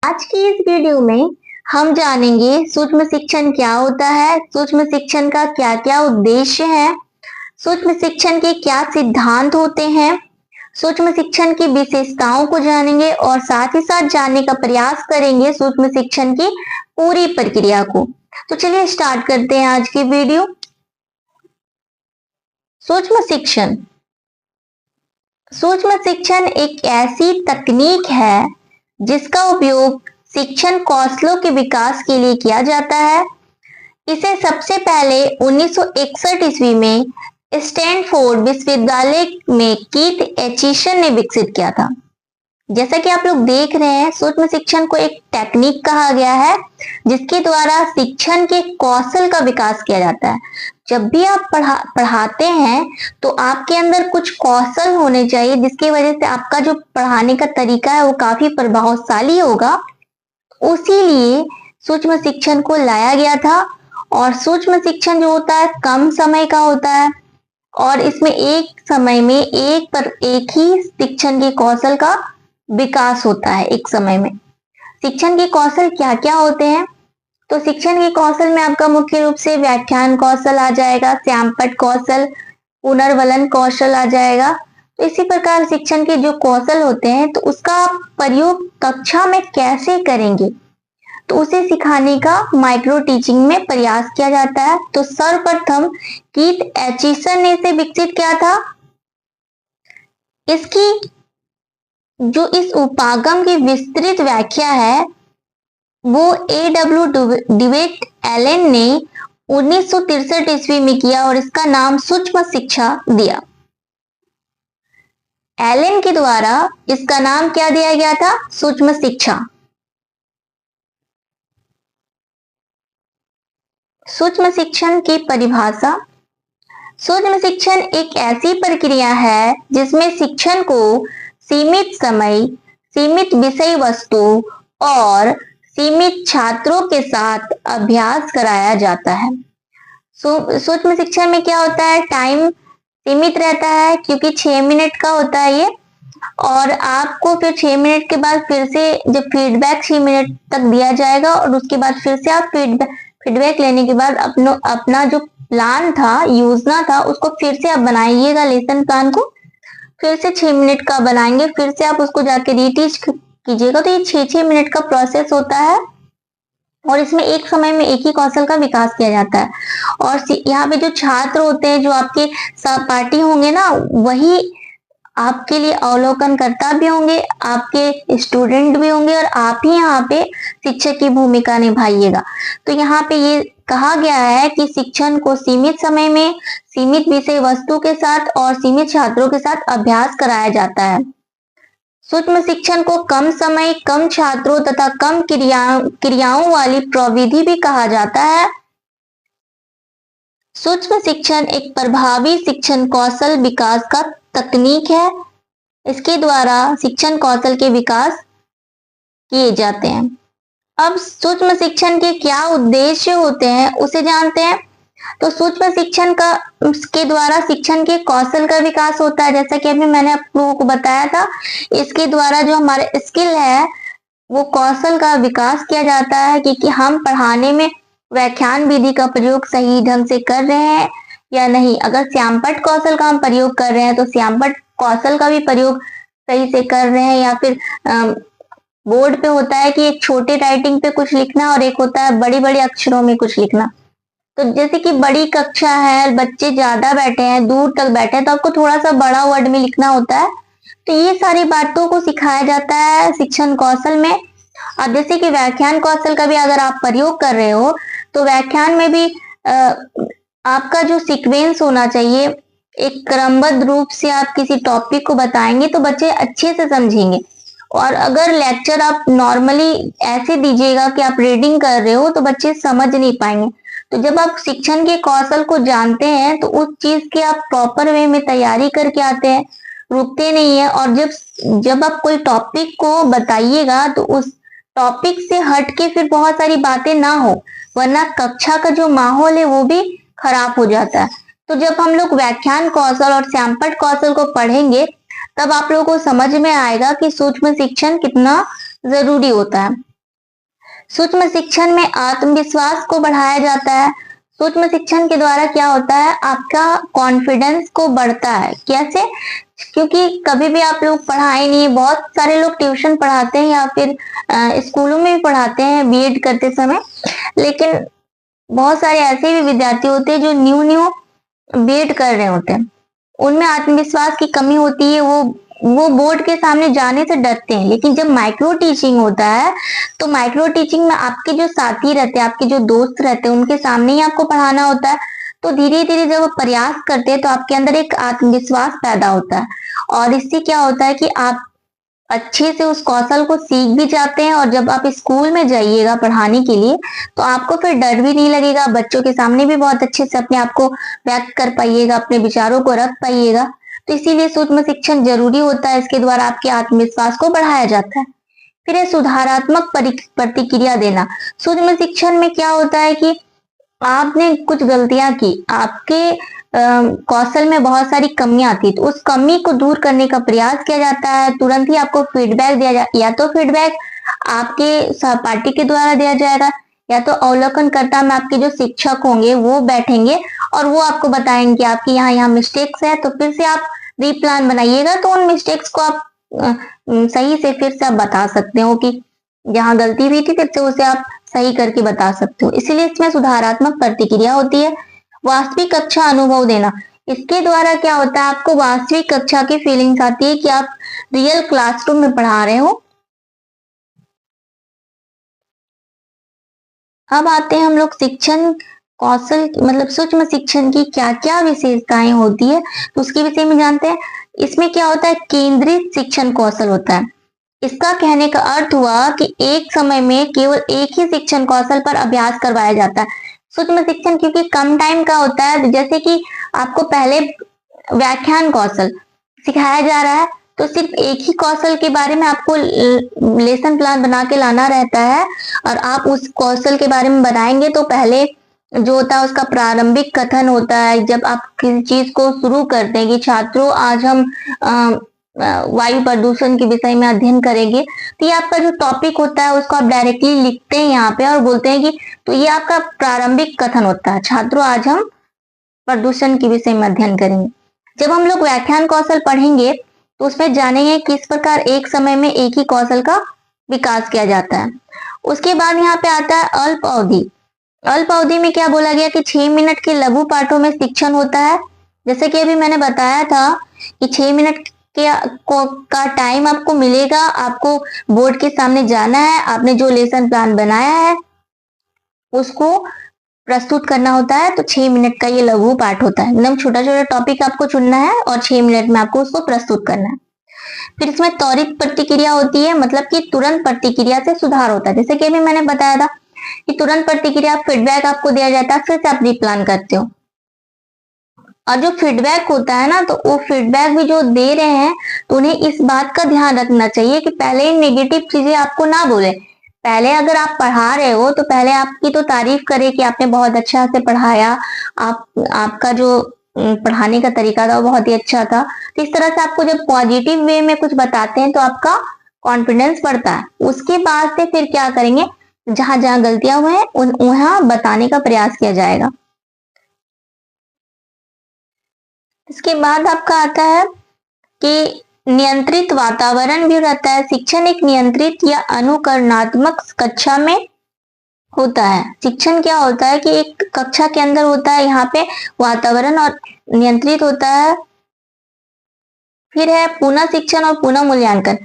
आज की इस वीडियो में हम जानेंगे सूक्ष्म शिक्षण क्या होता है, सूक्ष्म शिक्षण का क्या क्या उद्देश्य है, सूक्ष्म शिक्षण के क्या सिद्धांत होते हैं, सूक्ष्म शिक्षण की विशेषताओं को जानेंगे और साथ ही साथ जानने का प्रयास करेंगे सूक्ष्म शिक्षण की पूरी प्रक्रिया को। तो चलिए स्टार्ट करते हैं आज की वीडियो। सूक्ष्म शिक्षण सूक्ष्म शिक्षण एक ऐसी तकनीक है जिसका उपयोग शिक्षण कौशलों के विकास के लिए किया जाता है। इसे सबसे पहले 1961 ईस्वी में स्टैनफोर्ड विश्वविद्यालय में कीथ एचिसन ने विकसित किया था। जैसा कि आप लोग देख रहे हैं, सूक्ष्म शिक्षण को एक टेक्निक कहा गया है जिसके द्वारा शिक्षण के कौशल का विकास किया जाता है। जब भी आप पढ़ाते हैं तो आपके अंदर कुछ कौशल होने चाहिए जिसकी वजह से आपका जो पढ़ाने का तरीका है वो काफी प्रभावशाली होगा। उसी लिए सूक्ष्म शिक्षण को लाया गया था। और सूक्ष्म शिक्षण जो होता है कम समय का होता है और इसमें एक समय में एक ही शिक्षण के कौशल का विकास होता है। एक समय में शिक्षण के कौशल क्या क्या होते हैं? तो शिक्षण के कौशल में आपका मुख्य रूप से व्याख्यान कौशल आ जाएगा, श्यामपट्ट कौशल, पुनर्वलन कौशल आ जाएगा। तो इसी प्रकार शिक्षण के जो कौशल होते हैं तो उसका आप प्रयोग कक्षा में कैसे करेंगे तो उसे सिखाने का माइक्रो टीचिंग में प्रयास किया जाता है। तो सर्वप्रथम कीथ एचिसन ने इसे विकसित किया था। इसकी जो इस उपागम की विस्तृत व्याख्या है वो A.W. डिवेट एलन ने 1963 ईस्वी में किया और इसका नाम सूक्ष्म शिक्षा दिया। एलन के द्वारा इसका नाम क्या दिया गया था? सूक्ष्म शिक्षा। सूक्ष्म शिक्षण की परिभाषा। सूक्ष्म शिक्षण एक ऐसी प्रक्रिया है जिसमें शिक्षण को सीमित समय, सीमित विषय वस्तु और सीमित छात्रों के साथ अभ्यास कराया जाता है। सूक्ष्म शिक्षण में क्या होता है? टाइम सीमित रहता है क्योंकि 6 मिनट का होता है ये, और आपको फिर 6 मिनट के बाद फिर से जब फीडबैक 6 मिनट तक दिया जाएगा और उसके बाद फिर से आप फीडबैक लेने के बाद अपना जो प्लान था, योजना था, उसको फिर से आप बनाइएगा। लेसन प्लान को फिर से 6 मिनट का बनाएंगे, फिर से आप उसको जाके रीटीच कीजिएगा। तो ये 6-6 मिनट का प्रोसेस होता है और इसमें एक समय में एक ही कौशल का विकास किया जाता है। और यहाँ पे जो छात्र होते हैं, जो आपके सहपाठी होंगे ना, वही आपके लिए अवलोकनकर्ता भी होंगे, आपके स्टूडेंट भी होंगे और आप ही यहाँ पे शिक्षक की भूमिका निभाइएगा। तो यहाँ पे ये कहा गया है कि शिक्षण को सीमित समय में, सीमित विषय वस्तु के साथ और सीमित छात्रों के साथ अभ्यास कराया जाता है। सूक्ष्म शिक्षण को कम समय, कम छात्रों तथा कम क्रियाओं वाली प्रविधि भी कहा जाता है। सूक्ष्म शिक्षण एक प्रभावी शिक्षण कौशल विकास का तकनीक है। इसके द्वारा शिक्षण कौशल के विकास किए जाते हैं। अब सूक्ष्म शिक्षण के क्या उद्देश्य होते हैं उसे जानते हैं। तो सूक्ष्म शिक्षण के द्वारा शिक्षण के कौशल का विकास होता है, जैसा कि अभी मैंने आप लोगों को बताया था। इसके द्वारा जो हमारे स्किल है वो कौशल का विकास किया जाता है कि हम पढ़ाने में व्याख्यान विधि का प्रयोग सही ढंग से कर रहे हैं या नहीं। अगर श्यामपट्ट कौशल का हम प्रयोग कर रहे हैं तो श्यामपट्ट कौशल का भी प्रयोग सही से कर रहे हैं। या फिर बोर्ड पे होता है कि एक छोटे राइटिंग पे कुछ लिखना और एक होता है बड़ी बड़ी अक्षरों में कुछ लिखना। तो जैसे कि बड़ी कक्षा है, बच्चे ज्यादा बैठे हैं, दूर तक बैठे हैं, तो आपको थोड़ा सा बड़ा वर्ड में लिखना होता है। तो ये सारी बातों को सिखाया जाता है शिक्षण कौशल में। अब जैसे कि व्याख्यान कौशल का भी अगर आप प्रयोग कर रहे हो तो व्याख्यान में भी आपका जो सीक्वेंस होना चाहिए, एक क्रमबद्ध रूप से आप किसी टॉपिक को बताएंगे तो बच्चे अच्छे से समझेंगे। और अगर लेक्चर आप नॉर्मली ऐसे दीजिएगा कि आप रीडिंग कर रहे हो तो बच्चे समझ नहीं पाएंगे। तो जब आप शिक्षण के कौशल को जानते हैं तो उस चीज की आप प्रॉपर वे में तैयारी करके आते हैं, रुकते नहीं है। और जब आप कोई टॉपिक को बताइएगा तो उस टॉपिक से हट के फिर बहुत सारी बातें ना हो, वरना कक्षा का जो माहौल है वो भी खराब हो जाता है। तो जब हम लोग व्याख्यान कौशल और श्यामपट्ट कौशल को पढ़ेंगे तब आप लोगों को समझ में आएगा कि सूक्ष्म शिक्षण कितना जरूरी होता है। सूक्ष्म शिक्षण में आत्मविश्वास को बढ़ाया जाता है। सूक्ष्म शिक्षण के द्वारा क्या होता है, आपका कॉन्फिडेंस को बढ़ता है। कैसे? क्योंकि कभी भी आप लोग पढ़ाए नहीं, बहुत सारे लोग ट्यूशन पढ़ाते हैं या फिर स्कूलों में भी पढ़ाते हैं बीएड करते समय, लेकिन बहुत सारे ऐसे भी विद्यार्थी होते हैं जो न्यू बीएड कर रहे होते हैं, उनमें आत्मविश्वास की कमी होती है, वो बोर्ड के सामने जाने से डरते हैं। लेकिन जब माइक्रो टीचिंग होता है तो माइक्रो टीचिंग में आपके जो साथी रहते हैं, आपके जो दोस्त रहते हैं, उनके सामने ही आपको पढ़ाना होता है। तो धीरे धीरे जब आप प्रयास करते हैं तो आपके अंदर एक आत्मविश्वास पैदा होता है, और इससे क्या होता है कि आप अच्छे से उस कौशल को सीख भी जाते हैं। और जब आप स्कूल में जाइएगा पढ़ाने के लिए तो आपको फिर डर भी नहीं लगेगा, बच्चों के सामने भी बहुत अच्छे से अपने आप को व्यक्त कर पाइएगा, अपने विचारों को रख पाइएगा। तो इसीलिए सूक्ष्म शिक्षण जरूरी होता है, इसके द्वारा आपके आत्मविश्वास को बढ़ाया जाता है। फिर है सुधारात्मक प्रतिक्रिया देना। सूक्ष्म शिक्षण में क्या होता है कि आपने कुछ गलतियां की, आपके कौशल में बहुत सारी कमियां थी, तो उस कमी को दूर करने का प्रयास किया जाता है। तुरंत ही आपको फीडबैक दिया जाए, या तो फीडबैक आपके सहपाठी के द्वारा दिया जाएगा, या तो अवलोकनकर्ता में आपके जो शिक्षक होंगे वो बैठेंगे और वो आपको बताएंगे आपकी यहाँ मिस्टेक्स है, तो फिर से आप रीप्लान बनाइएगा। तो उन मिस्टेक्स को आप सही से फिर से आप बता सकते हो कि जहाँ गलती हुई थी फिर से उसे आप सही करके बता सकते हो। इसीलिए इसमें सुधारात्मक प्रतिक्रिया होती है। वास्तविक कक्षा अनुभव देना, इसके द्वारा क्या होता है, आपको वास्तविक कक्षा की फीलिंग्स आती है कि आप रियल क्लासरूम में पढ़ा रहे हो। अब आते हैं हम लोग शिक्षण कौशल मतलब सूक्ष्म शिक्षण की क्या क्या विशेषताएं होती है, तो उसके विषय में जानते हैं। इसमें क्या होता है, केंद्रित शिक्षण कौशल होता है। इसका कहने का अर्थ हुआ कि एक समय में केवल एक ही शिक्षण कौशल पर अभ्यास करवाया जाता है। सूक्ष्म शिक्षण क्योंकि कम टाइम का होता है, जैसे कि आपको पहले व्याख्यान कौशल सिखाया जा रहा है, तो सिर्फ एक ही कौशल के बारे में आपको लेसन प्लान बना के लाना रहता है, और आप उस कौशल के बारे में बनाएंगे। तो पहले जो होता है उसका प्रारंभिक कथन होता है, जब आप किसी चीज को शुरू करते हैं कि छात्रों आज हम वायु प्रदूषण के विषय में अध्ययन करेंगे, तो ये आपका जो टॉपिक होता है उसको आप डायरेक्टली लिखते हैं यहाँ पे और बोलते हैं कि तो ये आपका प्रारंभिक कथन होता है, छात्रों आज हम प्रदूषण के विषय में अध्ययन करेंगे। जब हम लोग व्याख्यान कौशल पढ़ेंगे तो उसमें जानेंगे किस प्रकार एक समय में एक ही कौशल का विकास किया जाता है। उसके बाद यहाँ पे आता है अल्प अवधि। अल्प अवधि में क्या बोला गया कि 6 मिनट के लघु पाठों में शिक्षण होता है। जैसे कि अभी मैंने बताया था कि 6 मिनट का टाइम आपको मिलेगा, आपको बोर्ड के सामने जाना है, आपने जो लेसन प्लान बनाया है उसको प्रस्तुत करना होता है। तो 6 मिनट का ये लघु पाठ होता है, एकदम छोटा छोटा टॉपिक आपको चुनना है और 6 मिनट में आपको उसको प्रस्तुत करना है। फिर इसमें त्वरित प्रतिक्रिया होती है, मतलब कि तुरंत प्रतिक्रिया से सुधार होता है। जैसे कि अभी मैंने बताया था कि तुरंत प्रतिक्रिया फीडबैक आपको दिया जाता है, फिर से आप रीप्लान करते हो। और जो फीडबैक होता है ना, तो वो फीडबैक भी जो दे रहे हैं तो उन्हें इस बात का ध्यान रखना चाहिए कि पहले नेगेटिव चीजें आपको ना बोले। पहले अगर आप पढ़ा रहे हो तो पहले आपकी तो तारीफ करे कि आपने बहुत अच्छा से पढ़ाया, आपका जो पढ़ाने का तरीका था वो बहुत ही अच्छा था। तो इस तरह से आपको जब पॉजिटिव वे में कुछ बताते हैं तो आपका कॉन्फिडेंस बढ़ता है। उसके बाद से फिर क्या करेंगे, जहां जहां गलतियां हुए हैं वहां बताने का प्रयास किया जाएगा। इसके बाद आपका आता है कि नियंत्रित वातावरण भी रहता है। शिक्षण एक नियंत्रित या अनुकरणात्मक कक्षा में होता है। शिक्षण क्या होता है कि एक कक्षा के अंदर होता है, यहाँ पे वातावरण और नियंत्रित होता है। फिर है पुनः शिक्षण और पुनः मूल्यांकन।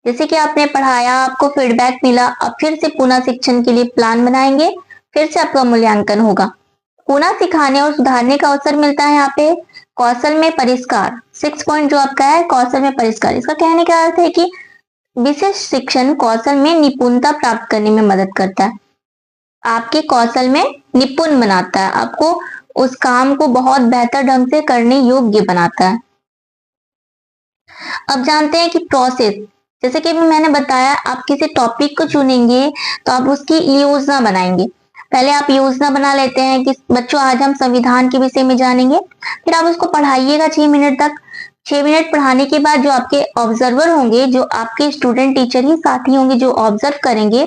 जैसे कि आपने पढ़ाया, आपको फीडबैक मिला, अब फिर से पुनः शिक्षण के लिए प्लान बनाएंगे, फिर से आपका मूल्यांकन होगा। पुनः सिखाने और सुधारने का अवसर मिलता है। यहाँ पे कौशल में परिष्कार 6 पॉइंट जो आपका है, कौशल में परिष्कार, इसका कहने का अर्थ है कि विशेष शिक्षण कौशल में निपुणता प्राप्त करने में मदद करता है, आपके कौशल में निपुण बनाता है, आपको उस काम को बहुत बेहतर ढंग से करने योग्य बनाता है। अब जानते हैं कि प्रोसेस, जैसे कि मैंने बताया, आप किसी टॉपिक को चुनेंगे तो आप उसकी योजना बनाएंगे। पहले आप योजना बना लेते हैं कि बच्चों आज हम संविधान के विषय में जानेंगे, फिर आप उसको पढ़ाइएगा 6 मिनट तक। 6 मिनट पढ़ाने के बाद जो आपके ऑब्जर्वर होंगे, जो आपके स्टूडेंट टीचर ही साथी होंगे जो ऑब्जर्व करेंगे,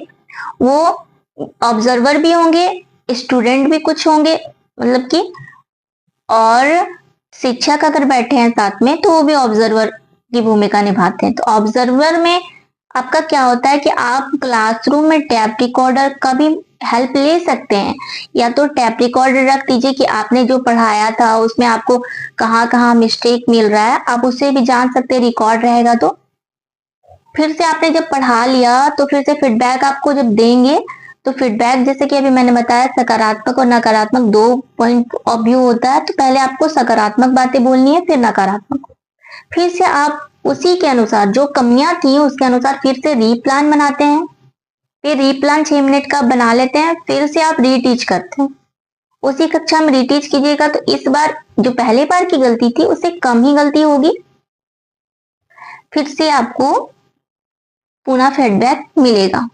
वो ऑब्जर्वर भी होंगे, स्टूडेंट भी कुछ होंगे, मतलब कि, और शिक्षक अगर बैठे हैं साथ में तो वो भी ऑब्जर्वर की भूमिका निभाते हैं। तो ऑब्जर्वर में आपका क्या होता है कि आप क्लासरूम में टैप रिकॉर्डर का भी हेल्प ले सकते हैं, या तो टैप रिकॉर्डर रख दीजिए कि आपने जो पढ़ाया था उसमें आपको कहाँ कहाँ मिस्टेक मिल रहा है, आप उसे भी जान सकते हैं, रिकॉर्ड रहेगा तो। फिर से आपने जब पढ़ा लिया तो फिर से फीडबैक आपको जब देंगे तो फीडबैक, जैसे कि अभी मैंने बताया, सकारात्मक और नकारात्मक 2 पॉइंट ऑफ व्यू होता है। तो पहले आपको सकारात्मक बातें बोलनी है, फिर नकारात्मक। फिर से आप उसी के अनुसार जो कमियां थी उसके अनुसार फिर से रीप्लान बनाते हैं। फिर रीप्लान 6 मिनट का बना लेते हैं, फिर से आप रीटीच करते हैं। उसी कक्षा में रीटीच कीजिएगा तो इस बार जो पहले बार की गलती थी उससे कम ही गलती होगी। फिर से आपको पुनः फीडबैक मिलेगा।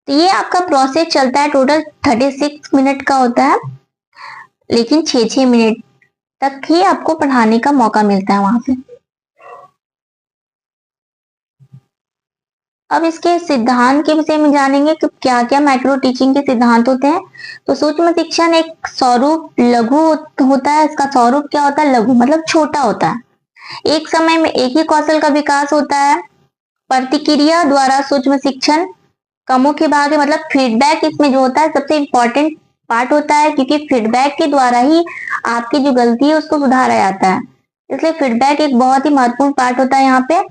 तो ये आपका प्रोसेस चलता है, टोटल 36 मिनट का होता है, लेकिन 6-6 मिनट तक ही आपको पढ़ाने का मौका मिलता है वहां पे। अब इसके सिद्धांत के विषय में जानेंगे कि क्या क्या माइक्रो टीचिंग के सिद्धांत होते हैं। तो सूक्ष्म शिक्षण एक स्वरूप लघु होता है। इसका स्वरूप क्या होता है? लघु मतलब छोटा होता है। एक समय में एक ही कौशल का विकास होता है। प्रतिक्रिया द्वारा सूक्ष्म शिक्षण का मुख्य भाग है, मतलब फीडबैक इसमें जो होता है सबसे इंपॉर्टेंट पार्ट होता है, क्योंकि फीडबैक के द्वारा ही आपकी जो गलती है उसको सुधारा जाता है। इसलिए फीडबैक एक बहुत ही महत्वपूर्ण पार्ट होता है यहाँ पे,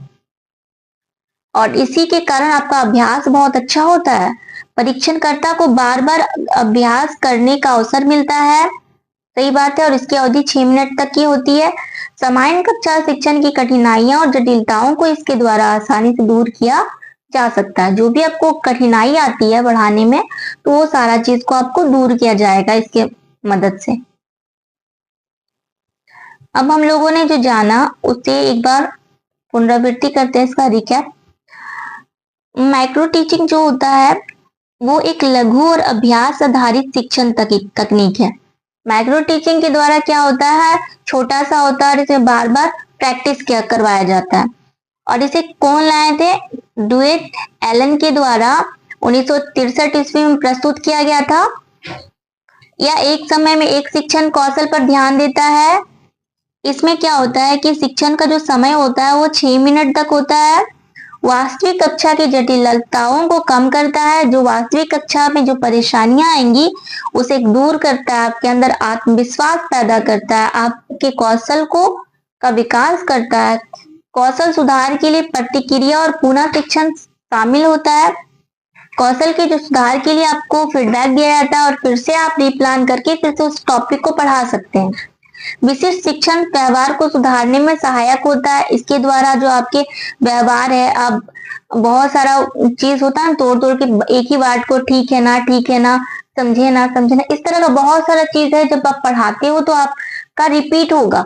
और इसी के कारण आपका अभ्यास बहुत अच्छा होता है। परीक्षणकर्ता को बार बार अभ्यास करने का अवसर मिलता है, सही बात है, और इसकी अवधि 6 मिनट तक की होती है। सामान्य कक्षा शिक्षण की कठिनाइयां और जटिलताओं को इसके द्वारा आसानी से दूर किया जा सकता है। जो भी आपको कठिनाई आती है पढ़ाने में, तो वो सारा चीज को आपको दूर किया जाएगा इसके मदद से। अब हम लोगों ने जो जाना उसे एक बार पुनरावृत्ति करते हैं, इसका रिकैप। माइक्रो टीचिंग जो होता है वो एक लघु और अभ्यास आधारित शिक्षण तकनीक है। माइक्रो टीचिंग के द्वारा क्या होता है, छोटा सा होता है और इसे बार बार प्रैक्टिस किया करवाया जाता है। और इसे कौन लाए थे? ड्यूएट एलन के द्वारा 1963 ईस्वी में प्रस्तुत किया गया था। यह एक समय में एक शिक्षण कौशल पर ध्यान देता है। इसमें क्या होता है कि शिक्षण का जो समय होता है वो 6 मिनट तक होता है। वास्तविक कक्षा की जटिलताओं को कम करता है। जो वास्तविक कक्षा में जो परेशानियां आएंगी उसे दूर करता है, आपके अंदर आत्मविश्वास पैदा करता है, आपके कौशल को का विकास करता है। कौशल सुधार के लिए प्रतिक्रिया और पुनः शिक्षण शामिल होता है। कौशल के जो सुधार के लिए आपको फीडबैक दिया जाता है और फिर से आप रीप्लान करके फिर से उस टॉपिक को पढ़ा सकते हैं। विशिष्ट शिक्षण व्यवहार को सुधारने में सहायक होता है। इसके द्वारा जो आपके व्यवहार है, अब बहुत सारा चीज होता है तोड़ तोड़ के एक ही बात को ठीक है ना, समझे ना, इस तरह का बहुत सारा चीज है। जब आप पढ़ाते हो तो आपका रिपीट होगा,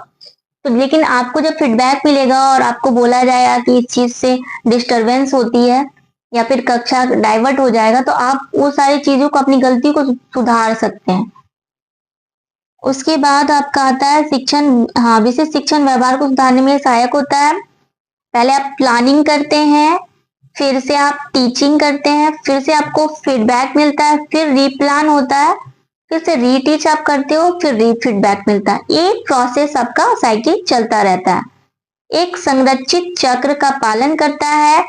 तो लेकिन आपको जब फीडबैक मिलेगा और आपको बोला जाएगा कि इस चीज से डिस्टरबेंस होती है या फिर कक्षा डाइवर्ट हो जाएगा, तो आप वो सारी चीजों को, अपनी गलती को सुधार सकते हैं। उसके बाद आपका आता है शिक्षण, विशिष्ट शिक्षण व्यवहार को सुधारने में सहायक होता है। पहले आप प्लानिंग करते हैं, फिर से आप टीचिंग करते हैं, फिर से आपको फीडबैक मिलता है, फिर रीप्लान होता है, फिर से रीटीच आप करते हो, फिर री फीडबैक मिलता है। ये प्रोसेस आपका साइकिल चलता रहता है, एक संरचित चक्र का पालन करता है।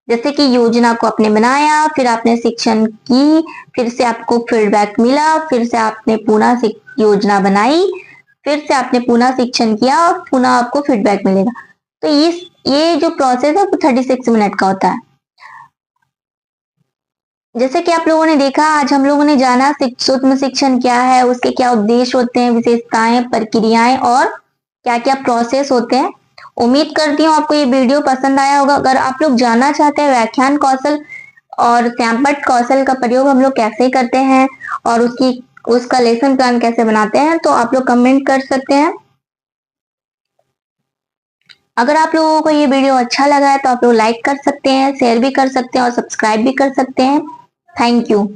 जैसे कि योजना को आपने बनाया, फिर आपने शिक्षण की, फिर से आपको फीडबैक मिला, फिर से आपने पुनः योजना बनाई, फिर से आपने पुनः शिक्षण किया और पुनः आपको फीडबैक मिलेगा। तो ये जो प्रोसेस है वो 36 मिनट का होता है। जैसे कि आप लोगों ने देखा, आज हम लोगों ने जाना सूक्ष्म शिक्षण क्या है, उसके क्या उद्देश्य होते हैं, विशेषताएं, प्रक्रियाएं और क्या क्या प्रोसेस होते हैं। उम्मीद करती हूँ आपको ये वीडियो पसंद आया होगा। अगर आप लोग जानना चाहते हैं व्याख्यान कौशल और सैमपट कौशल का प्रयोग हम लोग कैसे करते हैं और उसका लेसन प्लान कैसे बनाते हैं, तो आप लोग कमेंट कर सकते हैं। अगर आप लोगों को ये वीडियो अच्छा लगा है तो आप लोग लाइक कर सकते हैं, शेयर भी कर सकते हैं और सब्सक्राइब भी कर सकते हैं। Thank you.